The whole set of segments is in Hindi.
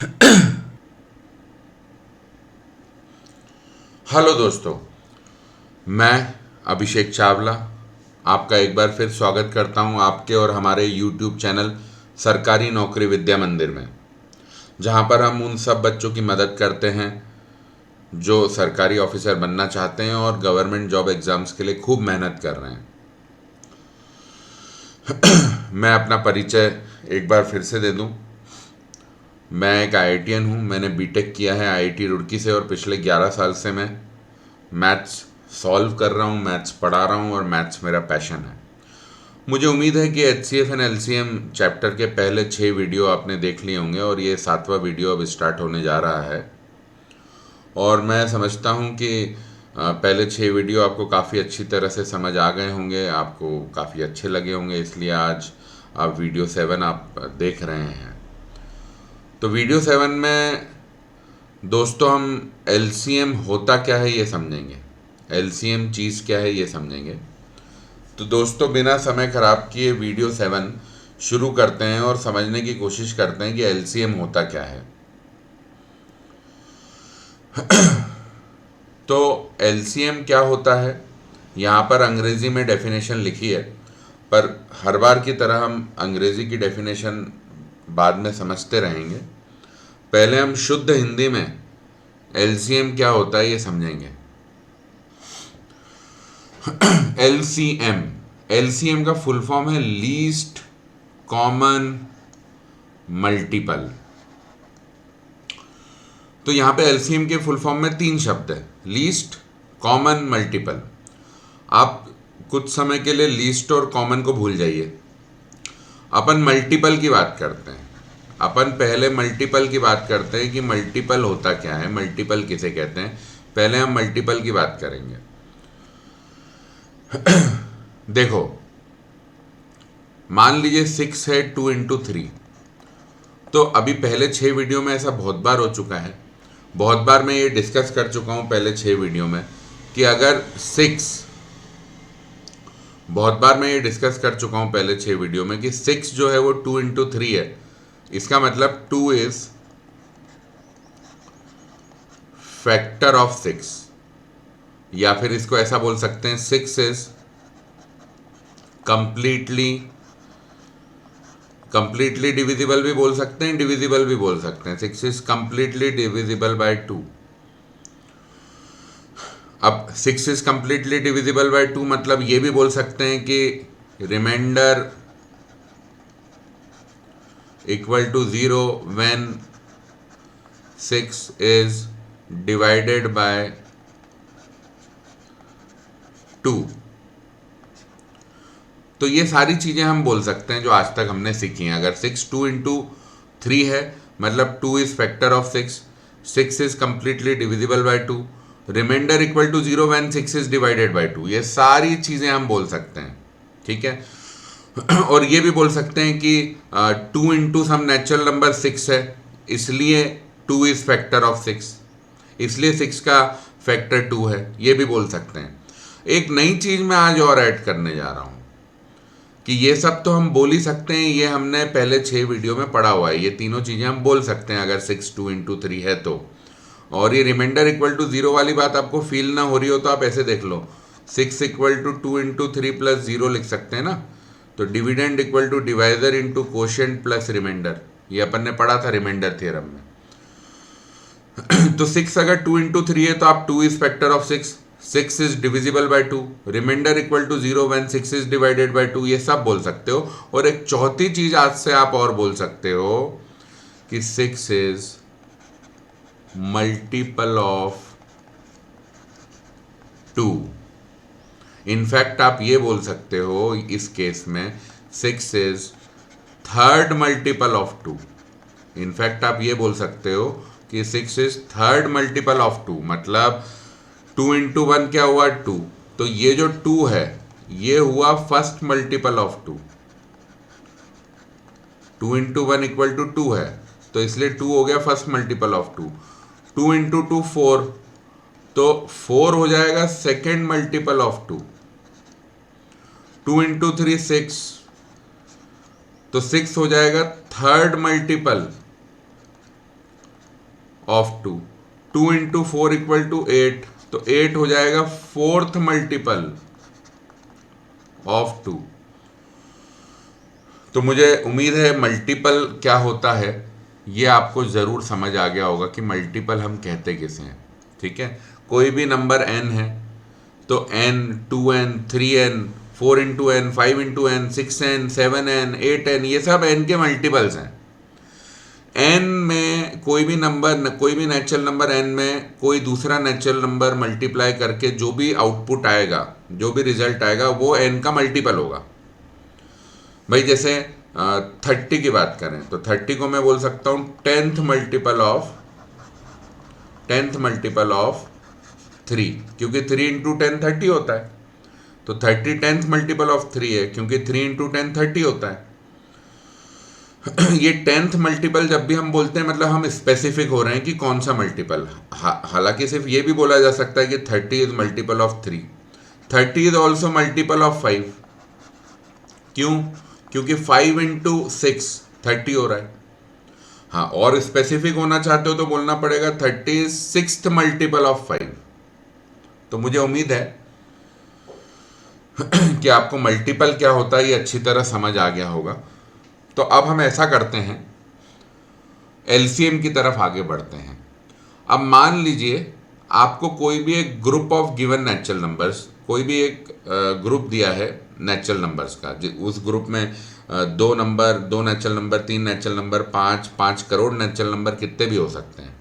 हेलो दोस्तों। मैं अभिषेक चावला आपका एक बार फिर स्वागत करता हूं आपके और हमारे यूट्यूब चैनल सरकारी नौकरी विद्या मंदिर में, जहां पर हम उन सब बच्चों की मदद करते हैं जो सरकारी ऑफिसर बनना चाहते हैं और गवर्नमेंट जॉब एग्ज़ाम्स के लिए खूब मेहनत कर रहे हैं। मैं अपना परिचय एक बार फिर से दे दूं। मैं एक आईआईटीएन हूं। मैंने बीटेक किया है आईआईटी रुड़की से और पिछले 11 साल से मैं मैथ्स सॉल्व कर रहा हूँ, मैथ्स पढ़ा रहा हूँ और मैथ्स मेरा पैशन है। मुझे उम्मीद है कि HCF एंड LCM चैप्टर के पहले 6 वीडियो आपने देख लिए होंगे और ये 7वां वीडियो अब स्टार्ट होने जा रहा है। और मैं समझता हूँ कि पहले 6 वीडियो आपको काफ़ी अच्छी तरह से समझ आ गए होंगे, आपको काफ़ी अच्छे लगे होंगे, इसलिए आज आप वीडियो 7 आप देख रहे हैं। तो वीडियो 7 में दोस्तों हम LCM होता क्या है ये समझेंगे, LCM चीज़ क्या है ये समझेंगे। तो दोस्तों बिना समय खराब किए वीडियो 7 शुरू करते हैं और समझने की कोशिश करते हैं कि LCM होता क्या है। तो LCM क्या होता है, यहाँ पर अंग्रेज़ी में डेफिनेशन लिखी है, पर हर बार की तरह हम अंग्रेज़ी की डेफिनेशन बाद में समझते रहेंगे। पहले हम शुद्ध हिंदी में LCM क्या होता है ये समझेंगे। LCM, LCM का फुल फॉर्म है लीस्ट कॉमन मल्टीपल। तो यहाँ पे LCM के फुल फॉर्म में 3 शब्द है, लीस्ट कॉमन मल्टीपल। आप कुछ समय के लिए लीस्ट और कॉमन को भूल जाइए, अपन मल्टीपल की बात करते हैं। अपन पहले मल्टीपल की बात करते हैं कि मल्टीपल होता क्या है, मल्टीपल किसे कहते हैं। पहले हम मल्टीपल की बात करेंगे। देखो, मान लीजिए 6 है 2 × 3। तो अभी पहले 6 वीडियो में ऐसा बहुत बार हो चुका है, बहुत बार मैं ये डिस्कस कर चुका हूँ पहले 6 वीडियो में कि अगर 6, बहुत बार मैं ये डिस्कस कर चुका हूँ पहले 6 वीडियो में कि 6 जो है वो 2 × 3 है। इसका मतलब 2 इज फैक्टर ऑफ 6, या फिर इसको ऐसा बोल सकते हैं 6 इज कंप्लीटली, कंप्लीटली डिविजिबल भी बोल सकते हैं, डिविजिबल भी बोल सकते हैं। 6 इज कंप्लीटली डिविजिबल बाय 2। अब 6 इज कंप्लीटली डिविजिबल बाय 2 मतलब ये भी बोल सकते हैं कि remainder equal to 0 when 6 is divided by 2। तो ये सारी चीज़ें हम बोल सकते हैं जो आज तक हमने सीखी हैं। अगर 6 2 × 3 है मतलब 2 is factor of 6, 6 is completely divisible by 2, remainder equal to 0 when 6 is divided by 2। ये सारी चीज़ें हम बोल सकते हैं, ठीक है। और ये भी बोल सकते हैं कि 2 × सम नेचुरल नंबर 6 है, इसलिए 2 इज फैक्टर ऑफ 6, इसलिए 6 का फैक्टर 2 है, ये भी बोल सकते हैं। एक नई चीज़ मैं आज और ऐड करने जा रहा हूँ कि ये सब तो हम बोल ही सकते हैं, ये हमने पहले 6 वीडियो में पढ़ा हुआ है, ये तीनों चीज़ें हम बोल सकते हैं अगर 6 2 × 3 है तो। और ये रिमाइंडर इक्वल टू 0 वाली बात आपको फील ना हो रही हो तो आप ऐसे देख लो, 6 इक्वल टू 2 × 3 + 0 लिख सकते हैं ना। तो dividend equal to divisor into quotient plus remainder, ये अपन ने पढ़ा था रिमाइंडर थ्योरम में। तो 6 अगर 2 × 3 है तो आप 2 is factor of 6, 6 is divisible by 2, remainder equal to 0 when 6 is divided by 2, ये सब बोल सकते हो। और एक चौथी चीज आज से आप और बोल सकते हो कि 6 इज मल्टीपल ऑफ 2। इनफैक्ट आप ये बोल सकते हो इस केस में 6 is third multiple of 2। In fact आप ये बोल सकते हो कि 6 इज थर्ड मल्टीपल ऑफ 2, मतलब 2 × 1 क्या हुआ 2, तो ये जो 2 है ये हुआ first multiple of 2। 2 × 1 equal to 2 है तो इसलिए 2 हो गया फर्स्ट मल्टीपल ऑफ 2। 2 × 2 4, तो 4 हो जाएगा सेकेंड मल्टीपल ऑफ 2। 2 × 3 6, तो 6 हो जाएगा third multiple of 2, 2 into 4 equal to 8, तो 8 हो जाएगा फोर्थ मल्टीपल ऑफ 2। तो मुझे उम्मीद है मल्टीपल क्या होता है ये आपको ज़रूर समझ आ गया होगा कि मल्टीपल हम कहते किसे हैं। ठीक है, कोई भी नंबर n है तो n, 2n, 3n, 4 into N, 5 into N, 6n, 7n, 8n, ये सब n के मल्टीपल्स हैं। n में कोई भी नंबर, कोई भी नेचुरल नंबर n में कोई दूसरा नेचुरल नंबर मल्टीप्लाई करके जो भी आउटपुट आएगा, जो भी रिजल्ट आएगा, वो n का मल्टीपल होगा। भाई जैसे 30 की बात करें तो 30 को मैं बोल सकता हूँ टेंथ मल्टीपल ऑफ 3, क्योंकि 3 इंटू 10 30 होता है। तो 30 टेंथ मल्टीपल ऑफ 3 है, क्योंकि 3 इंटू 10 30 होता है। ये टेंथ मल्टीपल जब भी हम बोलते हैं मतलब हम स्पेसिफिक हो रहे हैं कि कौन सा मल्टीपल। हालांकि सिर्फ ये भी बोला जा सकता है कि 30 is multiple of 3, 30 is also multiple of 5। क्यों? क्योंकि 5 इंटू 6 30 हो रहा है। हाँ, और स्पेसिफिक होना चाहते हो तो बोलना पड़ेगा 30 इज सिक्स्थ मल्टीपल ऑफ 5। तो मुझे उम्मीद है कि आपको मल्टीपल क्या होता है ये अच्छी तरह समझ आ गया होगा। तो अब हम ऐसा करते हैं, एलसीएम की तरफ आगे बढ़ते हैं। अब मान लीजिए आपको कोई भी एक group of given natural numbers, कोई भी एक ग्रुप दिया है नेचुरल नंबर्स का, उस ग्रुप में दो नंबर, दो नेचुरल नंबर, तीन natural number, 5 crore natural number कितने भी हो सकते हैं।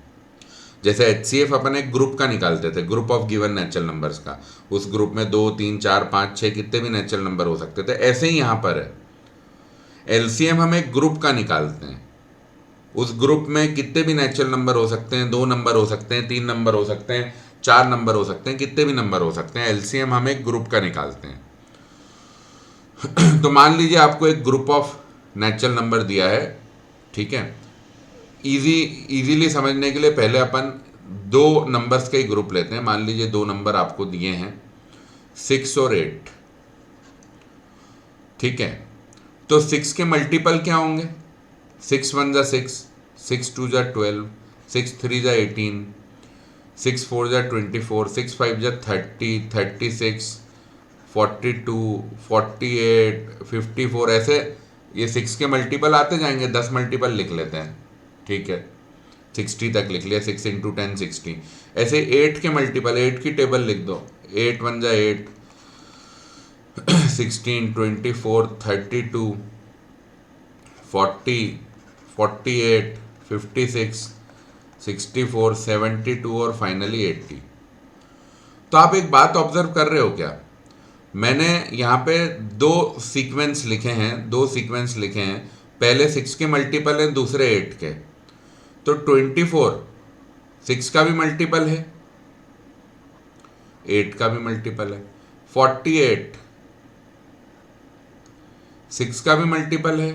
जैसे एचसीएफ अपन एक ग्रुप का निकालते थे, group of given natural numbers का, उस ग्रुप में 2, 3, 4, 5, 6 कितने भी नेचुरल नंबर हो सकते थे। ऐसे ही यहाँ पर है, एलसीएम हम एक ग्रुप का निकालते हैं। उस ग्रुप में कितने भी नेचुरल नंबर हो सकते हैं, 2 नंबर हो सकते हैं, 3 नंबर हो सकते हैं, 4 नंबर हो सकते हैं, कितने भी नंबर हो सकते हैं। एलसीएम हम एक ग्रुप का निकालते हैं। तो मान लीजिए आपको एक ग्रुप ऑफ नेचुरल नंबर दिया है। ठीक है, इजीली समझने के लिए पहले अपन दो नंबर्स के ही ग्रुप लेते हैं। मान लीजिए दो नंबर आपको दिए हैं 6 और 8। ठीक है, तो 6 के मल्टीपल क्या होंगे? 6 1 जा 6, 6 2 जा 12, 6 3 जा 18, 6 4 जा 24, 6 5 जा 30, 36, 42, 48, 54, ऐसे ये 6 के मल्टीपल आते जाएंगे। 10 मल्टीपल लिख लेते हैं। ठीक है, 60 तक लिख लिया, 6 इंटू 10 60। ऐसे 8 के मल्टीपल, 8 की टेबल लिख दो। 8 1 जा 8, 16, 24, 32, 40, 48, 56, 64, 72 और फाइनली 80। तो आप एक बात ऑब्जर्व कर रहे हो क्या? मैंने यहाँ पे दो सीक्वेंस लिखे हैं। पहले 6 के मल्टीपल है, दूसरे 8 के। तो 24 6 का भी मल्टीपल है, 8 का भी मल्टीपल है। 48 6 का भी मल्टीपल है,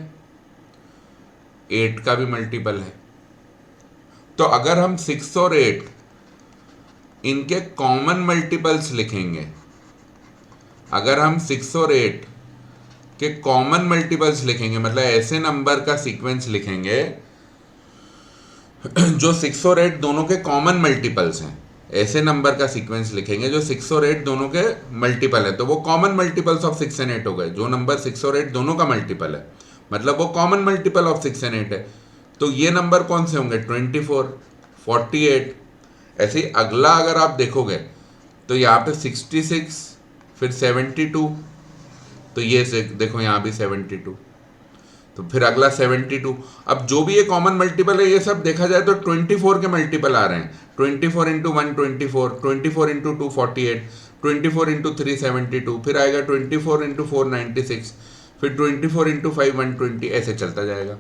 8 का भी मल्टीपल है। तो अगर हम 6 और 8 इनके कॉमन मल्टीपल्स लिखेंगे, अगर हम 6 और 8 के कॉमन मल्टीपल्स लिखेंगे, मतलब ऐसे नंबर का सीक्वेंस लिखेंगे जो 6 और 8 दोनों के कॉमन मल्टीपल्स हैं, ऐसे नंबर का सीक्वेंस लिखेंगे जो 6 और 8 दोनों के मल्टीपल है, तो वो कॉमन मल्टीपल्स ऑफ 6 एंड 8 हो गए। जो नंबर 6 और 8 दोनों का मल्टीपल है, मतलब वो कॉमन मल्टीपल ऑफ 6 एंड 8 है। तो ये नंबर कौन से होंगे? 24, 48। ऐसे ही अगला अगर आप देखोगे तो यहाँ पे 66, फिर 72, तो ये देखो यहाँ भी 72, तो फिर अगला 72। अब जो भी ये कॉमन मल्टीपल है, ये सब देखा जाए तो 24 के मल्टीपल आ रहे हैं। 24 इंटू 1 24, 24 इंटू 2 48, 24 इंटू 3 72, फिर आएगा 24 इंटू 4 96, फिर 24 इंटू 5 120, ऐसे चलता जाएगा।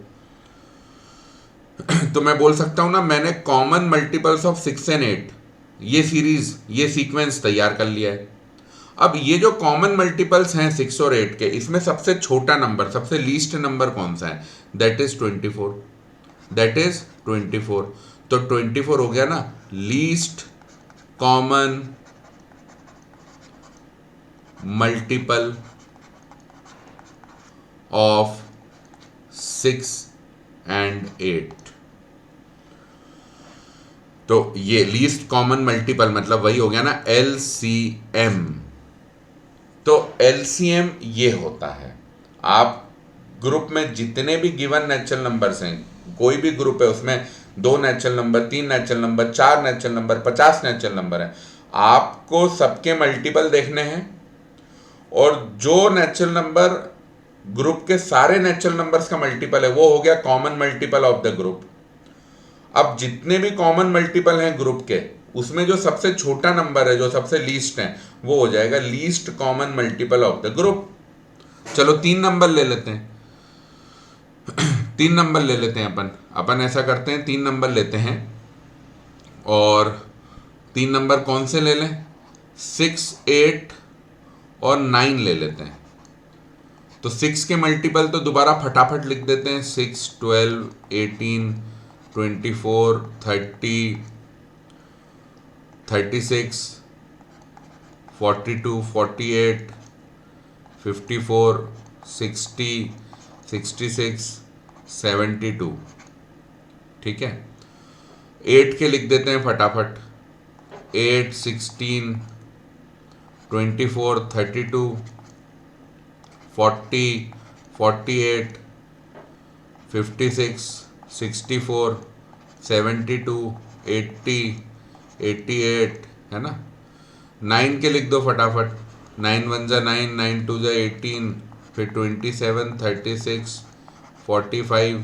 तो मैं बोल सकता हूं ना, मैंने कॉमन मल्टीपल्स ऑफ 6 एंड 8 ये सीरीज, ये सीक्वेंस तैयार कर लिया है। अब ये जो कॉमन मल्टीपल्स हैं 6 और 8 के, इसमें सबसे छोटा नंबर, सबसे लीस्ट नंबर कौन सा है? That is 24, that is 24। तो 24 हो गया ना least common multiple of 6 and 8। तो ये लीस्ट कॉमन मल्टीपल मतलब वही हो गया ना LCM। तो LCM ये होता है, आप ग्रुप में जितने भी गिवन नेचुरल नंबर्स हैं, कोई भी ग्रुप है उसमें 2 natural number, 3 natural number, 4 natural number, 50 natural number है, आपको सबके मल्टीपल देखने हैं और जो नेचुरल नंबर ग्रुप के सारे नेचुरल नंबर्स का मल्टीपल है वो हो गया common multiple of the group. अब जितने भी कॉमन मल्टीपल हैं ग्रुप के, उसमें जो सबसे छोटा नंबर है, जो सबसे लीस्ट है, वो हो जाएगा least common multiple of the group. चलो 3 नंबर ले लेते हैं, 3 नंबर ले लेते हैं अपन ऐसा करते हैं, 3 नंबर लेते हैं और 3 नंबर कौन से ले लें, 6, 8 और 9 ले लेते हैं। तो 6 के मल्टीपल तो दोबारा फटाफट लिख देते हैं, 6, 12, 18, 24, 30, 36, 42, 48, 54, 60, 66, 72। ठीक है, 8 के लिख देते हैं फटाफट, 8, 16, 24, 32, 40, 48, 56, 64, 72, 80, 88, है ना। 9 के लिख दो फटाफट, 9 1 जा 9, 9 2 जा 18, फिर 27, 36, 45,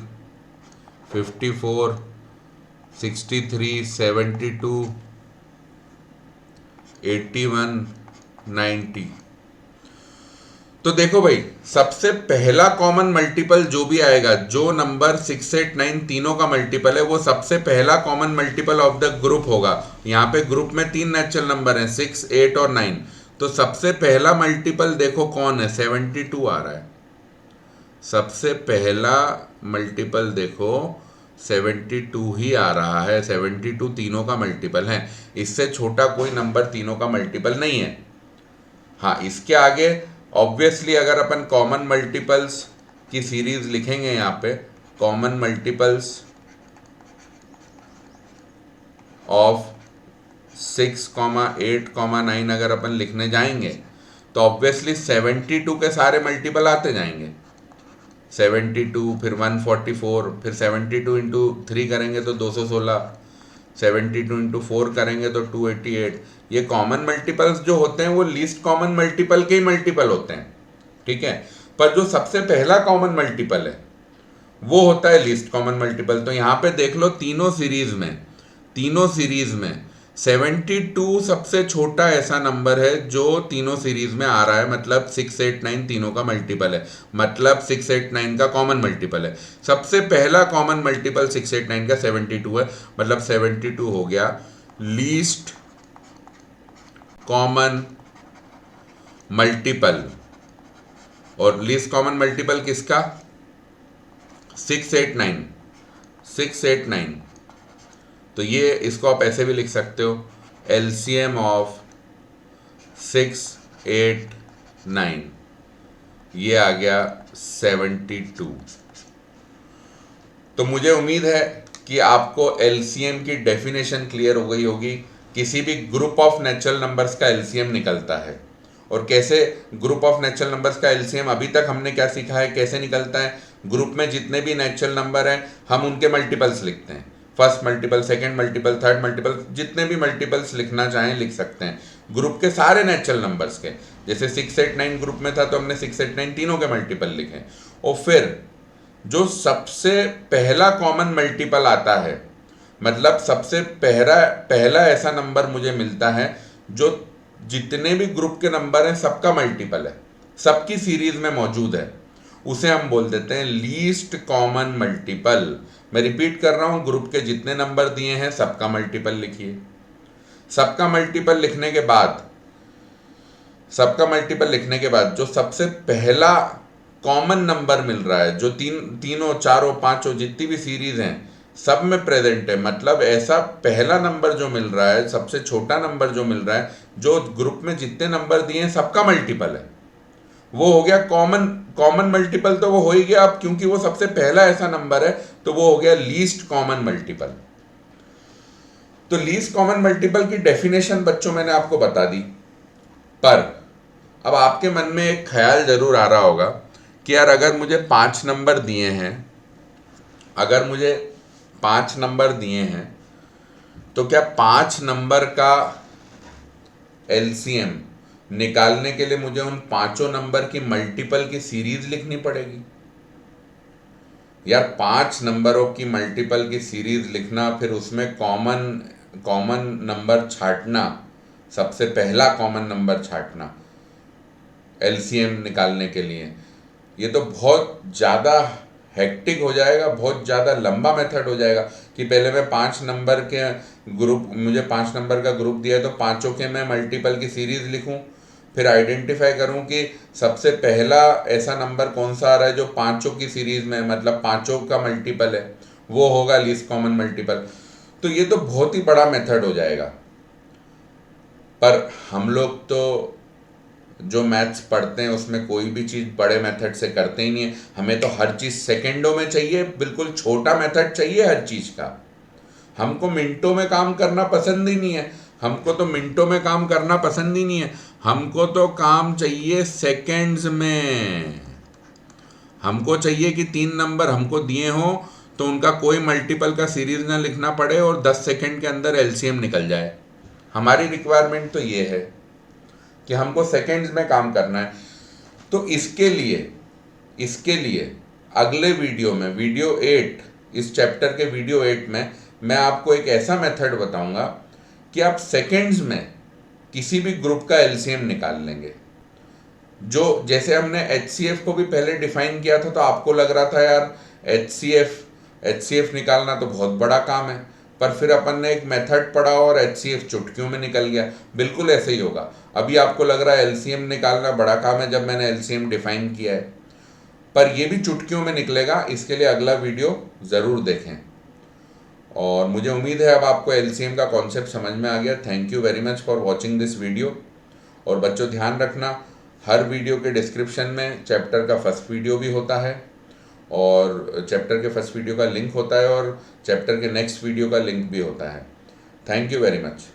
54, 63, 72, 81, 90। तो देखो भाई, सबसे पहला कॉमन मल्टीपल जो भी आएगा, जो नंबर 6, 8, 9 तीनों का मल्टीपल है, वो सबसे पहला common multiple of the group होगा। यहाँ पे ग्रुप में 3 नेचुरल नंबर हैं, 6, 8 और 9। तो सबसे पहला मल्टीपल देखो कौन है, 72 आ रहा है। सबसे पहला मल्टीपल देखो 72 ही आ रहा है, 72 तीनों का मल्टीपल है, इससे छोटा कोई नंबर तीनों का मल्टीपल नहीं है। हाँ, इसके आगे ऑब्वियसली अगर अपन कॉमन मल्टीपल्स की सीरीज लिखेंगे, यहाँ पे कॉमन मल्टीपल्स ऑफ 6, 8, 9 अगर अपन लिखने जाएंगे तो ऑब्वियसली 72 के सारे मल्टीपल आते जाएंगे, 72, फिर 144, फिर 72 इंटू 3 करेंगे तो 216, 72 इंटू 4 करेंगे तो 288। ये कॉमन मल्टीपल्स जो होते हैं वो लीस्ट कॉमन मल्टीपल के ही मल्टीपल होते हैं, ठीक है। पर जो सबसे पहला कॉमन मल्टीपल है वो होता है लीस्ट कॉमन मल्टीपल। तो यहाँ पे देख लो, तीनों सीरीज में 72 सबसे छोटा ऐसा नंबर है जो तीनों सीरीज में आ रहा है, मतलब 6, 8, 9 तीनों का मल्टीपल है, मतलब 6, 8, 9 का कॉमन मल्टीपल है। सबसे पहला कॉमन मल्टीपल 6, 8, 9 का 72 है, मतलब 72 हो गया लीस्ट कॉमन मल्टीपल। और लीस्ट कॉमन मल्टीपल किसका, 6, 8, 9, 6, 8, 9। तो ये इसको आप ऐसे भी लिख सकते हो, LCM ऑफ 6, 8, 9, ये आ गया 72। तो मुझे उम्मीद है कि आपको LCM की डेफिनेशन क्लियर हो गई होगी। किसी भी ग्रुप ऑफ नेचुरल नंबर्स का LCM निकलता है, और कैसे ग्रुप ऑफ नेचुरल नंबर्स का LCM अभी तक हमने क्या सीखा है, कैसे निकलता है। ग्रुप में जितने भी नेचुरल नंबर हैं हम उनके मल्टीपल्स लिखते हैं, first multiple, second multiple, third multiple, जितने भी मल्टीपल्स लिखना चाहें लिख सकते हैं ग्रुप के सारे नेचुरल नंबर्स के। जैसे 6, 8, 9 ग्रुप में था तो हमने 6, 8, 9 तीनों के मल्टीपल लिखे। और फिर जो सबसे पहला कॉमन मल्टीपल आता है, मतलब सबसे पहला ऐसा नंबर मुझे मिलता है जो जितने भी ग्रुप के नंबर हैं सबका मल्टीपल है, सबकी सीरीज में मौजूद है, उसे हम बोल देते हैं लीस्ट कॉमन मल्टीपल। मैं रिपीट कर रहा हूं, ग्रुप के जितने नंबर दिए हैं सबका मल्टीपल लिखिए। सबका मल्टीपल लिखने के बाद जो सबसे पहला कॉमन नंबर मिल रहा है, जो तीनों, चारों, पांचों जितनी भी सीरीज हैं सब में प्रेजेंट है, मतलब ऐसा पहला नंबर जो मिल रहा है, सबसे छोटा नंबर जो मिल रहा है, जो ग्रुप में जितने नंबर दिए हैं सबका मल्टीपल है, वो हो गया कॉमन मल्टीपल। तो वो हो ही गया, अब क्योंकि वो सबसे पहला ऐसा नंबर है तो वो हो गया लीस्ट कॉमन मल्टीपल। तो लीस्ट कॉमन मल्टीपल की डेफिनेशन बच्चों मैंने आपको बता दी, पर अब आपके मन में एक ख्याल जरूर आ रहा होगा कि यार अगर मुझे 5 नंबर दिए हैं, अगर मुझे 5 नंबर दिए हैं तो क्या 5 नंबर का एलसीएम निकालने के लिए मुझे उन पांचों नंबर की मल्टीपल की सीरीज लिखनी पड़ेगी? यार 5 नंबरों की मल्टीपल की सीरीज लिखना, फिर उसमें कॉमन नंबर छांटना, सबसे पहला कॉमन नंबर छांटना एलसीएम निकालने के लिए, ये तो बहुत ज़्यादा हेक्टिक हो जाएगा, बहुत ज़्यादा लंबा मेथड हो जाएगा कि पहले मैं 5 नंबर के ग्रुप, मुझे 5 नंबर का ग्रुप दिया है तो पाँचों के मैं मल्टीपल की सीरीज लिखूं, फिर आइडेंटिफाई करूं कि सबसे पहला ऐसा नंबर कौन सा आ रहा है जो पाँचों की सीरीज में, मतलब पाँचों का मल्टीपल है, वो होगा लीस्ट कॉमन मल्टीपल। तो ये तो बहुत ही बड़ा मेथड हो जाएगा। पर हम लोग तो जो मैथ्स पढ़ते हैं उसमें कोई भी चीज़ बड़े मेथड से करते ही नहीं है, हमें तो हर चीज़ सेकेंडों में चाहिए, बिल्कुल छोटा मेथड चाहिए हर चीज़ का। हमको मिनटों में काम करना पसंद ही नहीं है, हमको तो मिनटों में काम करना पसंद ही नहीं है, हमको तो काम चाहिए सेकेंड्स में। हमको चाहिए कि 3 नंबर हमको दिए हों तो उनका कोई मल्टीपल का सीरीज ना लिखना पड़े और 10 सेकेंड के अंदर एलसीएम निकल जाए। हमारी रिक्वायरमेंट तो ये है कि हमको सेकेंड्स में काम करना है। तो इसके लिए अगले वीडियो में, वीडियो 8, इस चैप्टर के वीडियो 8 में मैं आपको एक ऐसा मेथड बताऊंगा कि आप सेकेंड्स में किसी भी ग्रुप का एलसीएम निकाल लेंगे। जो जैसे हमने एचसीएफ को भी पहले डिफाइन किया था तो आपको लग रहा था यार एचसीएफ निकालना तो बहुत बड़ा काम है, पर फिर अपन ने एक मेथड पढ़ा और एचसीएफ चुटकियों में निकल गया। बिल्कुल ऐसे ही होगा, अभी आपको लग रहा है एलसीएम निकालना बड़ा काम है जब मैंने एलसीएम डिफाइन किया है, पर ये भी चुटकियों में निकलेगा। इसके लिए अगला वीडियो ज़रूर देखें। और मुझे उम्मीद है अब आपको एलसीएम का कॉन्सेप्ट समझ में आ गया। Thank you very much for watching this video. और बच्चों ध्यान रखना, हर वीडियो के डिस्क्रिप्शन में चैप्टर का फर्स्ट वीडियो भी होता है और चैप्टर के फर्स्ट वीडियो का लिंक होता है और चैप्टर के नेक्स्ट वीडियो का लिंक भी होता है। Thank you very much.